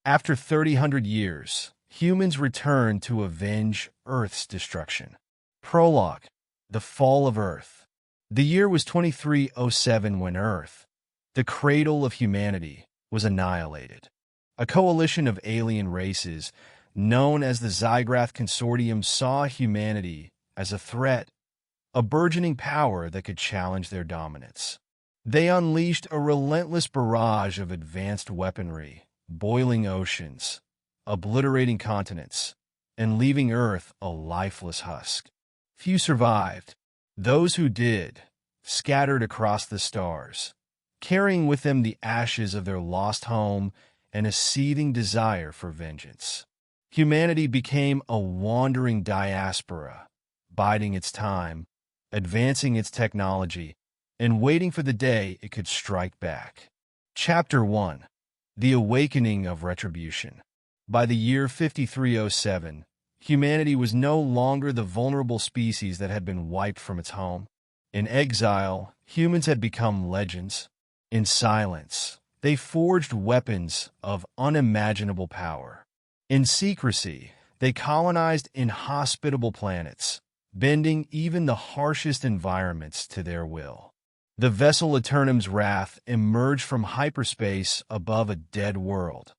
After 3,000 years, humans returned to avenge Earth's destruction. Prologue: The Fall of Earth. The year was 2307 when Earth, the cradle of humanity, was annihilated. A coalition of alien races, known as the Zygrath Consortium, saw humanity as a threat, a burgeoning power that could challenge their dominance. They unleashed a relentless barrage of advanced weaponry, boiling oceans, obliterating continents, and leaving Earth a lifeless husk. Few survived. Those who did scattered across the stars, carrying with them the ashes of their lost home and a seething desire for vengeance. Humanity became a wandering diaspora, biding its time, advancing its technology, and waiting for the day it could strike back. Chapter 1: The Awakening of Retribution. By the year 5307, humanity was no longer the vulnerable species that had been wiped from its home. In exile, humans had become legends. In silence, they forged weapons of unimaginable power. In secrecy, they colonized inhospitable planets, bending even the harshest environments to their will. The vessel Eternum's wrath emerged from hyperspace above a dead world,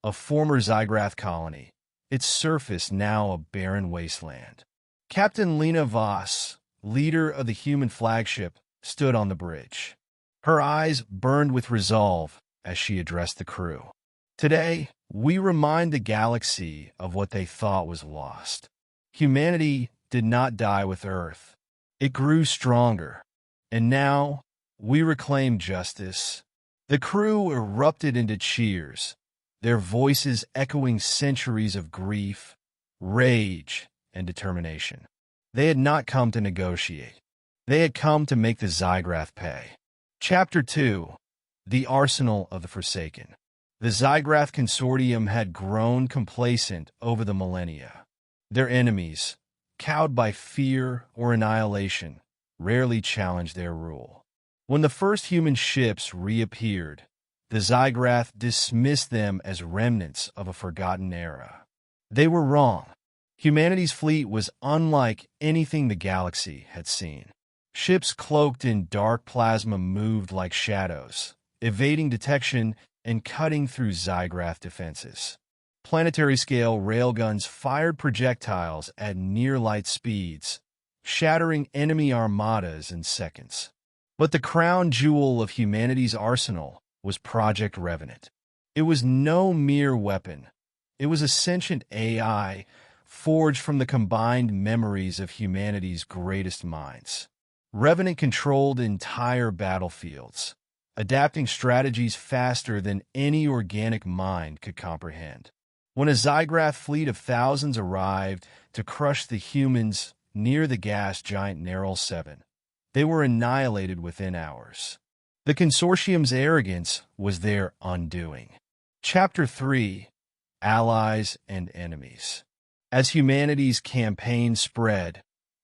a former Zygrath colony, its surface now a barren wasteland. Captain Lina Vos, leader of the human flagship, stood on the bridge. Her eyes burned with resolve as she addressed the crew. Today, we remind the galaxy of what they thought was lost. Humanity did not die with Earth. It grew stronger. And now, we reclaim justice. The crew erupted into cheers, their voices echoing centuries of grief, rage, and determination. They had not come to negotiate. They had come to make the Zygrath pay. Chapter 2: The Arsenal of the Forsaken. The Zygrath Consortium had grown complacent over the millennia. Their enemies, cowed by fear or annihilation, rarely challenged their rule. When the first human ships reappeared, the Zygrath dismissed them as remnants of a forgotten era. They were wrong. Humanity's fleet was unlike anything the galaxy had seen. Ships cloaked in dark plasma moved like shadows, evading detection and cutting through Zygrath defenses. Planetary-scale railguns fired projectiles at near-light speeds, shattering enemy armadas in seconds. But the crown jewel of humanity's arsenal was Project Revenant. It was no mere weapon. It was a sentient AI forged from the combined memories of humanity's greatest minds. Revenant controlled entire battlefields, adapting strategies faster than any organic mind could comprehend. When a Zygrath fleet of thousands arrived to crush the humans near the gas giant Neral 7, they were annihilated within hours. The Consortium's arrogance was their undoing. Chapter 3: Allies and Enemies. As humanity's campaign spread,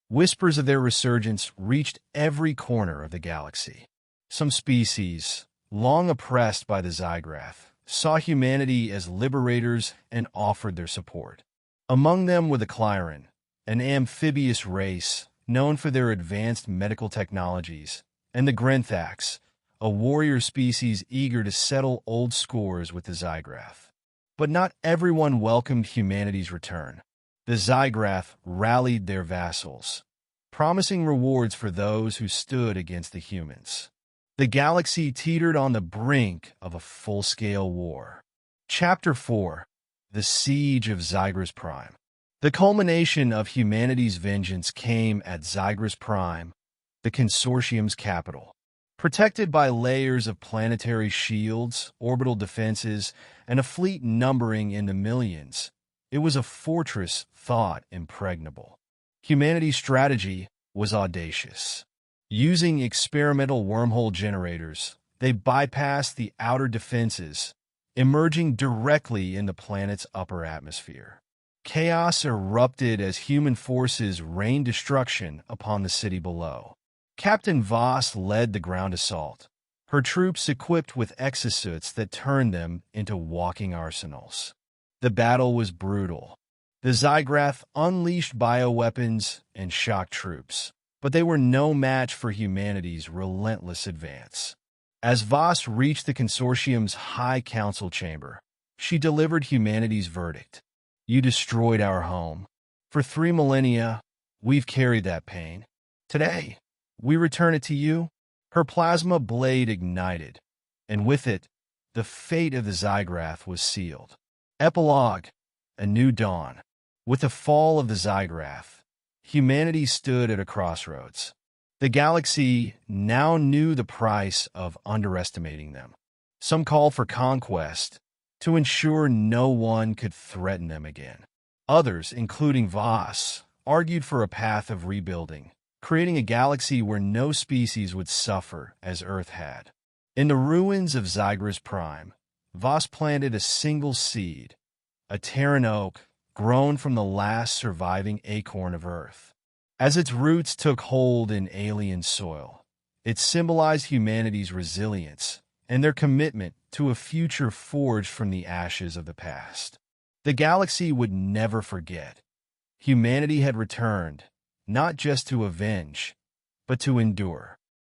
whispers of their resurgence reached every corner of the galaxy. Some species, long oppressed by the Zygrath, saw humanity as liberators and offered their support. Among them were the Clyran, an amphibious race known for their advanced medical technologies, and the Grenthax, a warrior species eager to settle old scores with the Zygrath. But not everyone welcomed humanity's return. The Zygrath rallied their vassals, promising rewards for those who stood against the humans. The galaxy teetered on the brink of a full-scale war. Chapter 4: The Siege of Zygrath Prime. The culmination of humanity's vengeance came at Zygrath Prime, the Consortium's capital. Protected by layers of planetary shields, orbital defenses, and a fleet numbering in the millions, it was a fortress thought impregnable. Humanity's strategy was audacious. Using experimental wormhole generators, they bypassed the outer defenses, emerging directly in the planet's upper atmosphere. Chaos erupted as human forces rained destruction upon the city below. Captain Vos led the ground assault, her troops equipped with exosuits that turned them into walking arsenals. The battle was brutal. The Zygrath unleashed bioweapons and shock troops, but they were no match for humanity's relentless advance. As Vos reached the Consortium's High Council chamber, she delivered humanity's verdict. You destroyed our home. For 3 millennia, we've carried that pain. Today, we return it to you. Her plasma blade ignited, and with it, the fate of the Zygrath was sealed. Epilogue: A New Dawn. With the fall of the Zygrath, humanity stood at a crossroads. The galaxy now knew the price of underestimating them. Some called for conquest to ensure no one could threaten them again. Others, including Vos, argued for a path of rebuilding, creating a galaxy where no species would suffer as Earth had. In the ruins of Zygrath's prime, Vos planted a single seed, a Terran oak grown from the last surviving acorn of Earth. As its roots took hold in alien soil, it symbolized humanity's resilience and their commitment to a future forged from the ashes of the past. The galaxy would never forget. Humanity had returned, not just to avenge, but to endure.